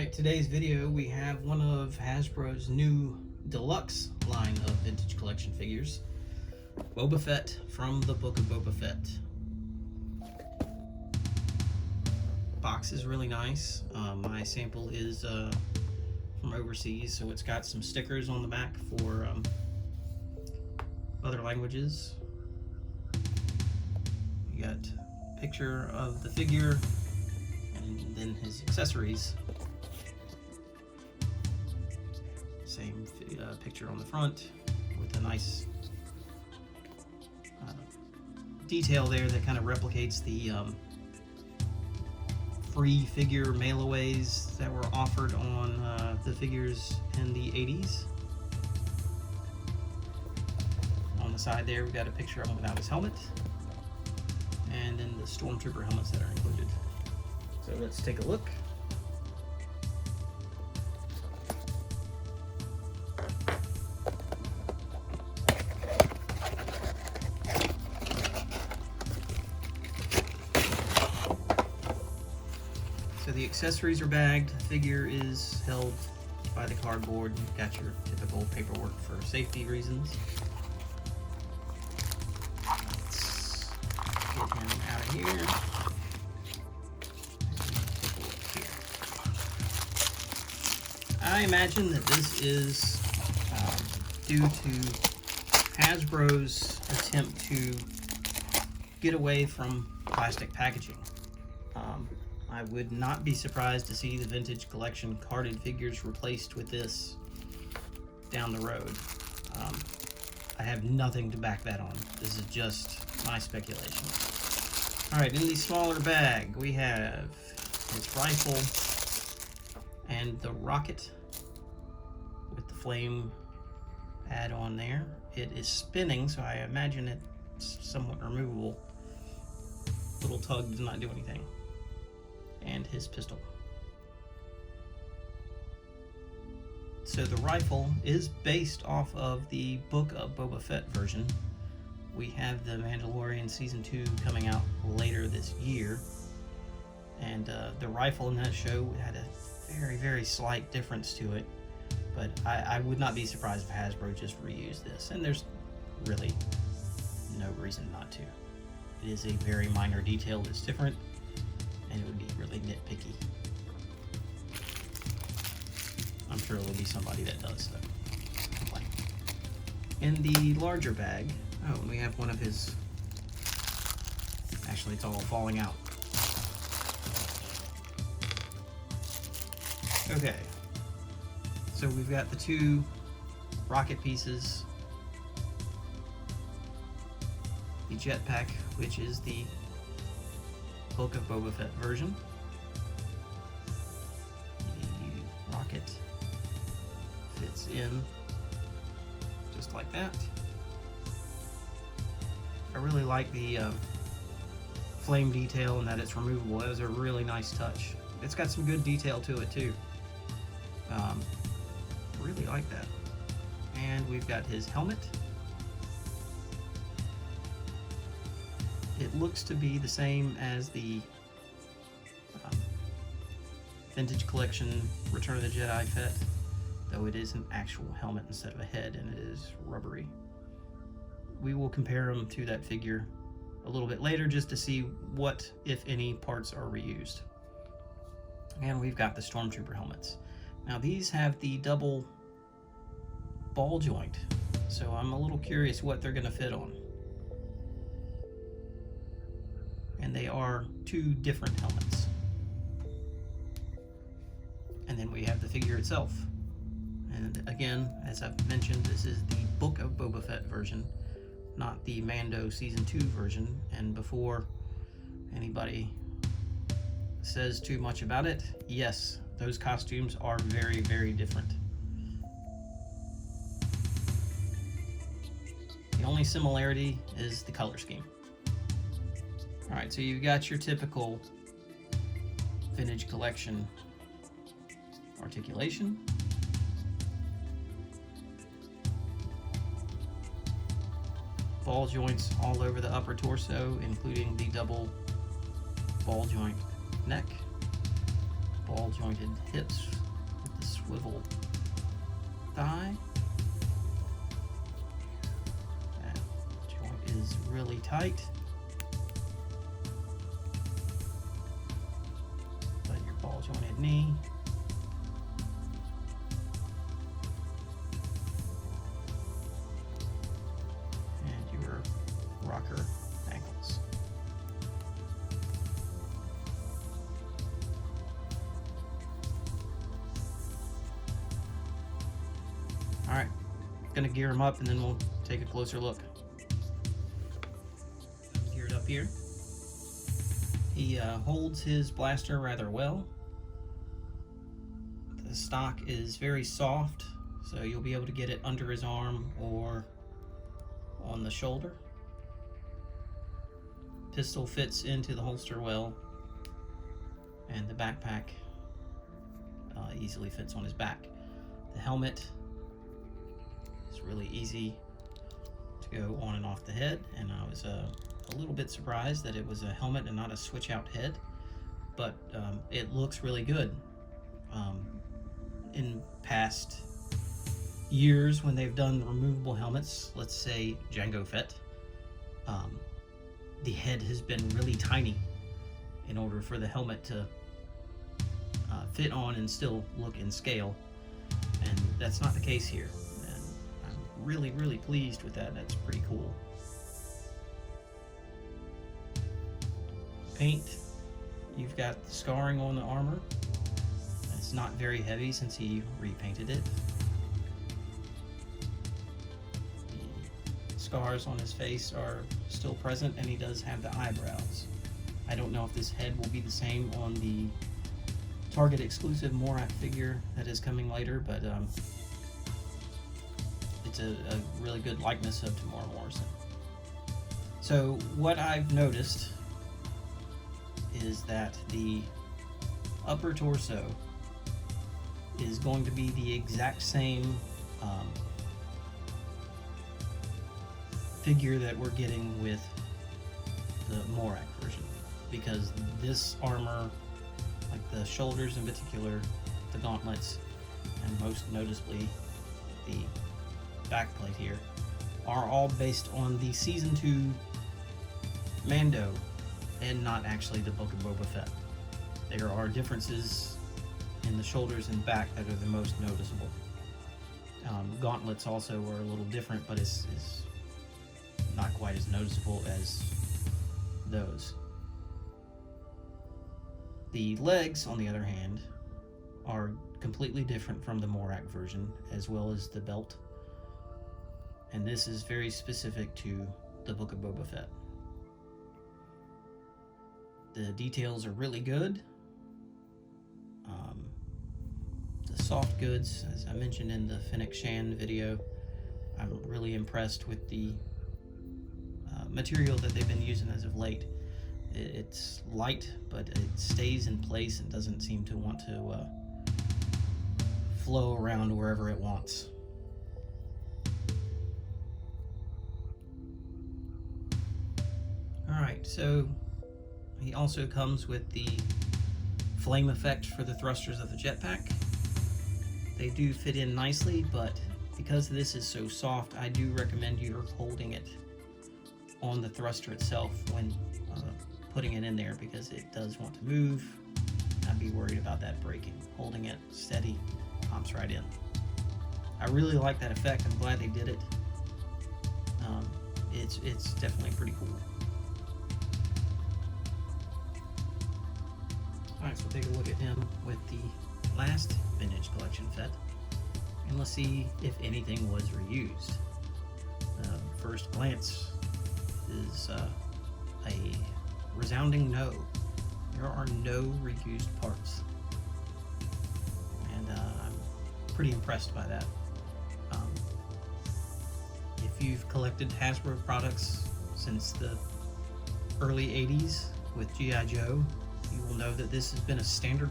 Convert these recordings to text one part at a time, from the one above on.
Alright, today's video we have one of Hasbro's new deluxe line of vintage collection figures, Boba Fett from the Book of Boba Fett. Box is really nice. My sample is from overseas, so it's got some stickers on the back for other languages. You got a picture of the figure and then his accessories. Same picture on the front with a nice detail there that kind of replicates the free figure mail-aways that were offered on the figures in the 80s. On the side there, we've got a picture of him without his helmet, and then the Stormtrooper helmets that are included. So let's take a look. So the accessories are bagged, the figure is held by the cardboard. You've got your typical paperwork for safety reasons. Let's get him out of here. Take a look here. I imagine that this is due to Hasbro's attempt to get away from plastic packaging. I would not be surprised to see the vintage collection carded figures replaced with this down the road. I have nothing to back that on. This is just my speculation. Alright, in the smaller bag we have his rifle and the rocket with the flame add-on there. It is spinning, so I imagine it's somewhat removable. Little tug does not do anything. And his pistol. So the rifle is based off of the Book of Boba Fett version. We have the Mandalorian Season 2 coming out later this year, and the rifle in that show had a very, very slight difference to it, but I would not be surprised if Hasbro just reused this, and there's really no reason not to. It is a very minor detail that's different, and it would be really nitpicky. I'm sure there'll be somebody that does though. In the larger bag, oh, and we have one of his, actually it's all falling out. Okay, so we've got the two rocket pieces, the jetpack, which is the Book of Boba Fett version. The rocket fits in just like that. I really like the flame detail and that it's removable. That was a really nice touch. It's got some good detail to it too. Really like that. And we've got his helmet. It looks to be the same as the vintage collection Return of the Jedi Fett, though it is an actual helmet instead of a head, and it is rubbery. We will compare them to that figure a little bit later just to see what, if any, parts are reused. And we've got the Stormtrooper helmets. Now these have the double ball joint, so I'm a little curious what they're going to fit on. And they are two different helmets. And then we have the figure itself. And again, as I've mentioned, this is the Book of Boba Fett version, not the Mando Season 2 version. And before anybody says too much about it, yes, those costumes are very, very different. The only similarity is the color scheme. Alright, so you've got your typical vintage collection articulation. Ball joints all over the upper torso, including the double ball joint neck. ball jointed hips with the swivel thigh. That joint is really tight. But your ball jointed knee. And your rocker ankles. Alright, gonna gear him up and then we'll take a closer look. Geared up here. He holds his blaster rather well. The stock is very soft, so you'll be able to get it under his arm or on the shoulder. Pistol fits into the holster well, and the backpack easily fits on his back. The helmet is really easy to go on and off the head, and I was a little bit surprised that it was a helmet and not a switch out head, but it looks really good. In past years when they've done removable helmets, let's say Jango Fett, the head has been really tiny in order for the helmet to fit on and still look in scale, and that's not the case here, and I'm really pleased with that. That's pretty cool. Paint, you've got the scarring on the armor. It's not very heavy since he repainted it. The scars on his face are still present, and he does have the eyebrows. I don't know if this head will be the same on the Target exclusive Morak figure that is coming later, but it's a really good likeness of Tamora Morrison. So what I've noticed is that the upper torso is going to be the exact same figure that we're getting with the Morak version, because this armor, like the shoulders in particular, the gauntlets, and most noticeably the backplate here, are all based on the Season 2 Mando and not actually the Book of Boba Fett. There are differences in the shoulders and back that are the most noticeable. Gauntlets also are a little different, but it's not quite as noticeable as those. The legs, on the other hand, are completely different from the Morak version, as well as the belt. And this is very specific to the Book of Boba Fett. The details are really good. The soft goods, as I mentioned in the Fennec Shan video, I'm really impressed with the material that they've been using as of late. It's light, but it stays in place and doesn't seem to want to flow around wherever it wants. Alright, so he also comes with the flame effect for the thrusters of the jetpack. They do fit in nicely, but because this is so soft, I do recommend you holding it on the thruster itself when putting it in there, because it does want to move. I'd be worried about that breaking. Holding it steady, pops right in. I really like that effect. I'm glad they did it. It's definitely pretty cool. Alright, so we'll take a look at him with the last Vintage Collection Fett, and let's see if anything was reused. First glance is a resounding no. There are no reused parts, and I'm pretty impressed by that. If you've collected Hasbro products since the early 80s with G.I. Joe, you will know that this has been a standard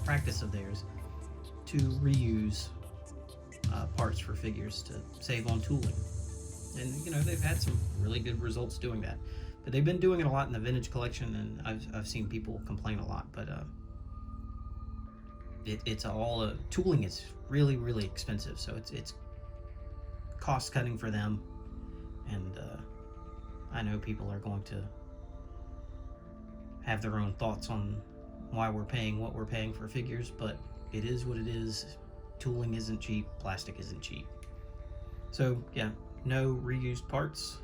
practice of theirs to reuse parts for figures to save on tooling. And you know, they've had some really good results doing that. But they've been doing it a lot in the vintage collection, and I've seen people complain a lot. But it's all tooling is really, really expensive, so it's cost cutting for them. And I know people are going to have their own thoughts on why we're paying what we're paying for figures, but it is what it is. Tooling isn't cheap, plastic isn't cheap. So yeah, no reused parts.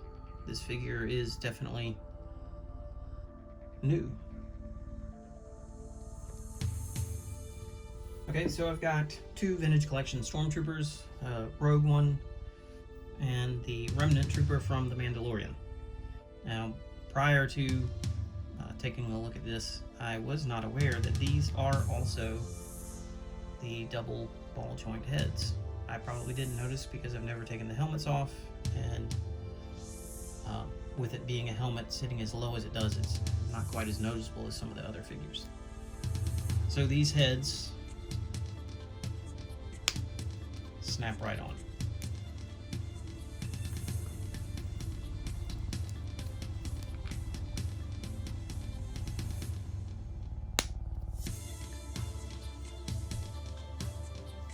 This figure is definitely new. Okay, so I've got two Vintage Collection Stormtroopers, Rogue One and the Remnant Trooper from The Mandalorian. Now, prior to taking a look at this, I was not aware that these are also the double ball joint heads. I probably didn't notice because I've never taken the helmets off, and with it being a helmet sitting as low as it does, it's not quite as noticeable as some of the other figures. So these heads snap right on.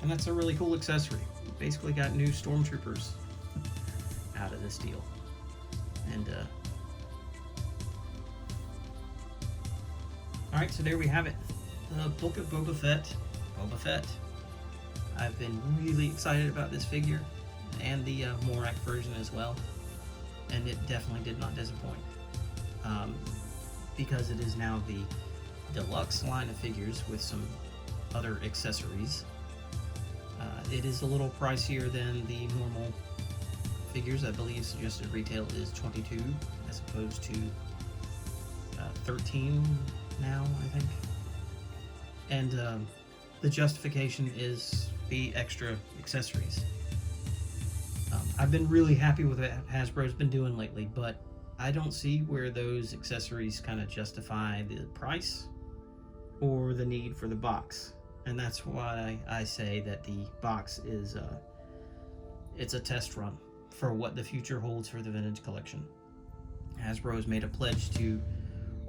And that's a really cool accessory. We basically got new stormtroopers out of this deal. And alright, so there we have it. The Book of Boba Fett. I've been really excited about this figure and the Morak version as well. And it definitely did not disappoint. Because it is now the deluxe line of figures with some other accessories. It is a little pricier than the normal figures. I believe suggested retail is $22 as opposed to $13 now, I think. And the justification is the extra accessories. I've been really happy with what Hasbro's been doing lately, but I don't see where those accessories kind of justify the price or the need for the box. And that's why I say that the box is it's a test run for what the future holds for the Vintage Collection. Hasbro has made a pledge to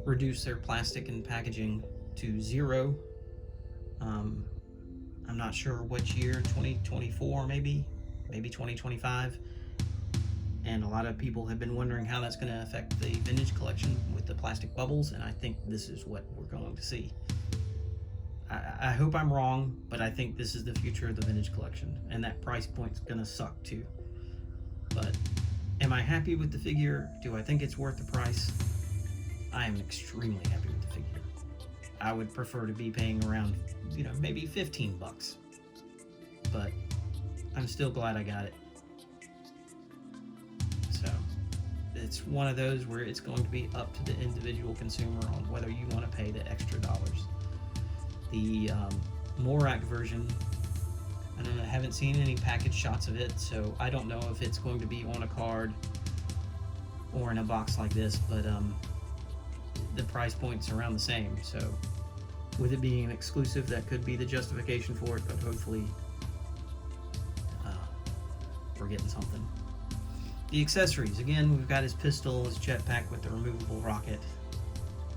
reduce their plastic and packaging to zero. I'm not sure which year, 2024 maybe 2025. And a lot of people have been wondering how that's going to affect the Vintage Collection with the plastic bubbles, and I think this is what we're going to see. I hope I'm wrong, but I think this is the future of the Vintage Collection, and that price point's gonna suck too. But am I happy with the figure? Do I think it's worth the price? I am extremely happy with the figure. I would prefer to be paying around, maybe $15, but I'm still glad I got it. So it's one of those where it's going to be up to the individual consumer on whether you want to pay the extra dollars. The Morak version, I haven't seen any package shots of it, so I don't know if it's going to be on a card or in a box like this, but the price point's around the same, so with it being an exclusive, that could be the justification for it, but hopefully we're getting something. The accessories, again, we've got his pistol, his jetpack with the removable rocket,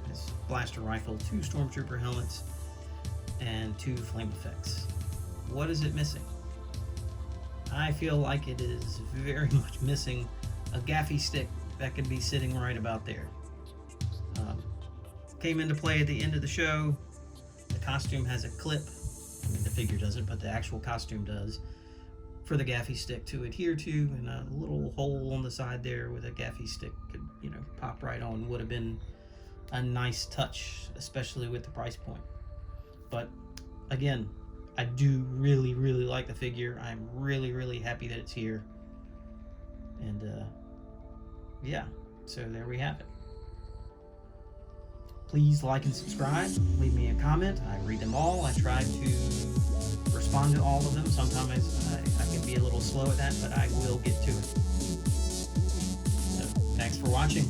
his blaster rifle, 2 stormtrooper helmets, and 2 flame effects. What is it missing? I feel like it is very much missing a gaffy stick that could be sitting right about there. Came into play at the end of the show. The costume has a clip. I mean, the figure doesn't, but the actual costume does, for the gaffy stick to adhere to, and a little hole on the side there with a gaffy stick could, pop right on. Would have been a nice touch, especially with the price point. But again, I do really, really like the figure. I'm really, really happy that it's here. And yeah, so there we have it. Please like and subscribe. Leave me a comment. I read them all. I try to respond to all of them. Sometimes I can be a little slow at that, but I will get to it. So thanks for watching.